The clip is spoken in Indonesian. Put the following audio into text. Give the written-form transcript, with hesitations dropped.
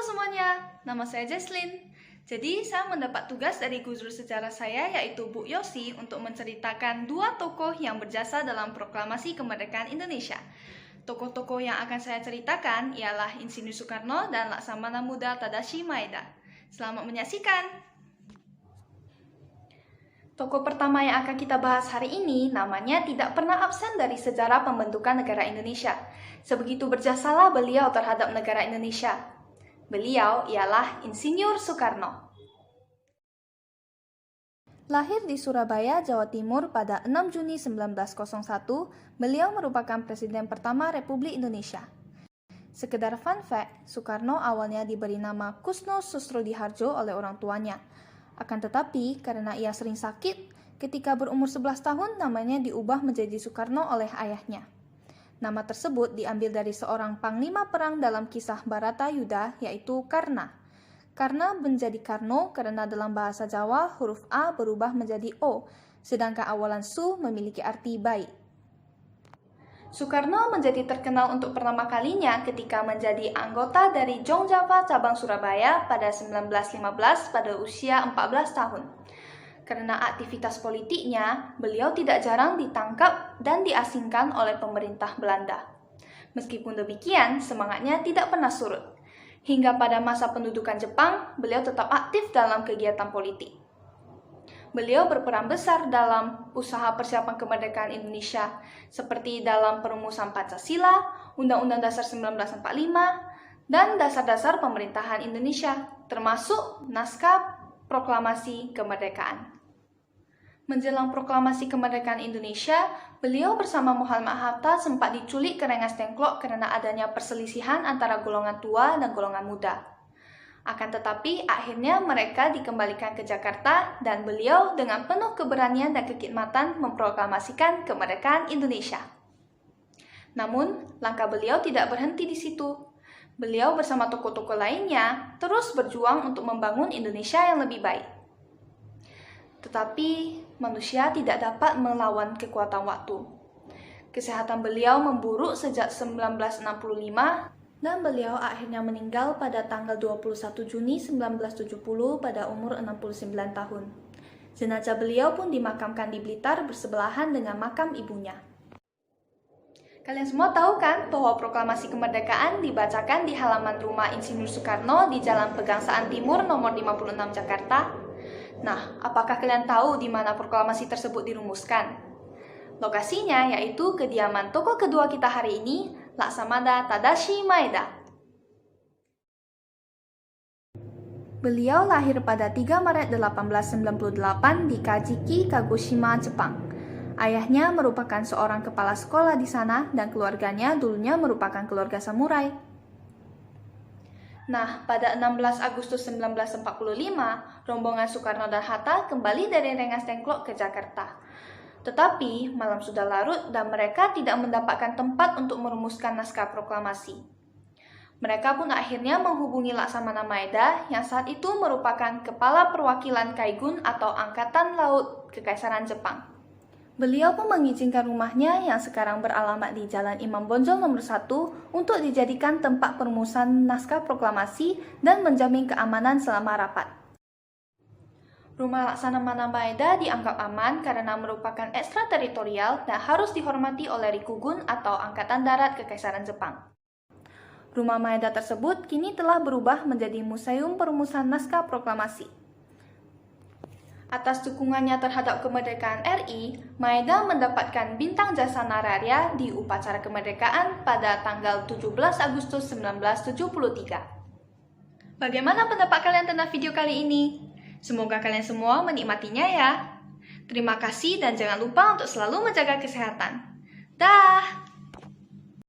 semuanya, nama saya Jesslyn. Jadi, saya mendapat tugas dari guru sejarah saya, yaitu Bu Yosi, untuk menceritakan dua tokoh yang berjasa dalam proklamasi kemerdekaan Indonesia. Tokoh-tokoh yang akan saya ceritakan ialah Insinyur Soekarno dan Laksamana Muda Tadashi Maeda. Selamat menyaksikan! Tokoh pertama yang akan kita bahas hari ini namanya tidak pernah absen dari sejarah pembentukan negara Indonesia. Sebegitu berjasalah beliau terhadap negara Indonesia. Beliau ialah Insinyur Soekarno. Lahir di Surabaya, Jawa Timur pada 6 Juni 1901, beliau merupakan Presiden pertama Republik Indonesia. Sekedar fun fact, Soekarno awalnya diberi nama Kusno Susrodiharjo oleh orang tuanya. Akan tetapi, karena ia sering sakit, ketika berumur 11 tahun namanya diubah menjadi Soekarno oleh ayahnya. Nama tersebut diambil dari seorang panglima perang dalam kisah Baratayuda, yaitu Karna. Karna menjadi Karno karena dalam bahasa Jawa huruf A berubah menjadi O, sedangkan awalan Su memiliki arti baik. Soekarno menjadi terkenal untuk pertama kalinya ketika menjadi anggota dari Jong Java cabang Surabaya pada 1915 pada usia 14 tahun. Karena aktivitas politiknya, beliau tidak jarang ditangkap dan diasingkan oleh pemerintah Belanda. Meskipun demikian, semangatnya tidak pernah surut. Hingga pada masa pendudukan Jepang, beliau tetap aktif dalam kegiatan politik. Beliau berperan besar dalam usaha persiapan kemerdekaan Indonesia, seperti dalam perumusan Pancasila, Undang-Undang Dasar 1945, dan dasar-dasar pemerintahan Indonesia, termasuk naskah proklamasi kemerdekaan. Menjelang proklamasi kemerdekaan Indonesia, beliau bersama Muhammad Hatta sempat diculik ke Rengas Dengklok karena adanya perselisihan antara golongan tua dan golongan muda. Akan tetapi, akhirnya mereka dikembalikan ke Jakarta dan beliau dengan penuh keberanian dan kekhidmatan memproklamasikan kemerdekaan Indonesia. Namun, langkah beliau tidak berhenti di situ. Beliau bersama tokoh-tokoh lainnya terus berjuang untuk membangun Indonesia yang lebih baik. Tetapi, manusia tidak dapat melawan kekuatan waktu. Kesehatan beliau memburuk sejak 1965 dan beliau akhirnya meninggal pada tanggal 21 Juni 1970 pada umur 69 tahun. Jenazah beliau pun dimakamkan di Blitar bersebelahan dengan makam ibunya. Kalian semua tahu kan bahwa proklamasi kemerdekaan dibacakan di halaman rumah Insinyur Soekarno di Jalan Pegangsaan Timur nomor 56 Jakarta? Nah, apakah kalian tahu di mana proklamasi tersebut dirumuskan? Lokasinya yaitu kediaman tokoh kedua kita hari ini, Laksamana Tadashi Maeda. Beliau lahir pada 3 Maret 1898 di Kajiki, Kagoshima, Jepang. Ayahnya merupakan seorang kepala sekolah di sana dan keluarganya dulunya merupakan keluarga samurai. Nah, pada 16 Agustus 1945, rombongan Soekarno dan Hatta kembali dari Rengas Dengklok ke Jakarta. Tetapi, malam sudah larut dan mereka tidak mendapatkan tempat untuk merumuskan naskah proklamasi. Mereka pun akhirnya menghubungi Laksamana Maeda yang saat itu merupakan Kepala Perwakilan Kaigun atau Angkatan Laut Kekaisaran Jepang. Beliau pun mengizinkan rumahnya yang sekarang beralamat di Jalan Imam Bonjol nomor 1 untuk dijadikan tempat perumusan naskah proklamasi dan menjamin keamanan selama rapat. Rumah Laksamana Maeda dianggap aman karena merupakan ekstrateritorial dan harus dihormati oleh Rikugun atau Angkatan Darat Kekaisaran Jepang. Rumah Maeda tersebut kini telah berubah menjadi Museum Perumusan Naskah Proklamasi. Atas dukungannya terhadap kemerdekaan RI, Maeda mendapatkan Bintang Jasa Nararia di upacara kemerdekaan pada tanggal 17 Agustus 1973. Bagaimana pendapat kalian tentang video kali ini? Semoga kalian semua menikmatinya ya. Terima kasih dan jangan lupa untuk selalu menjaga kesehatan. Dah!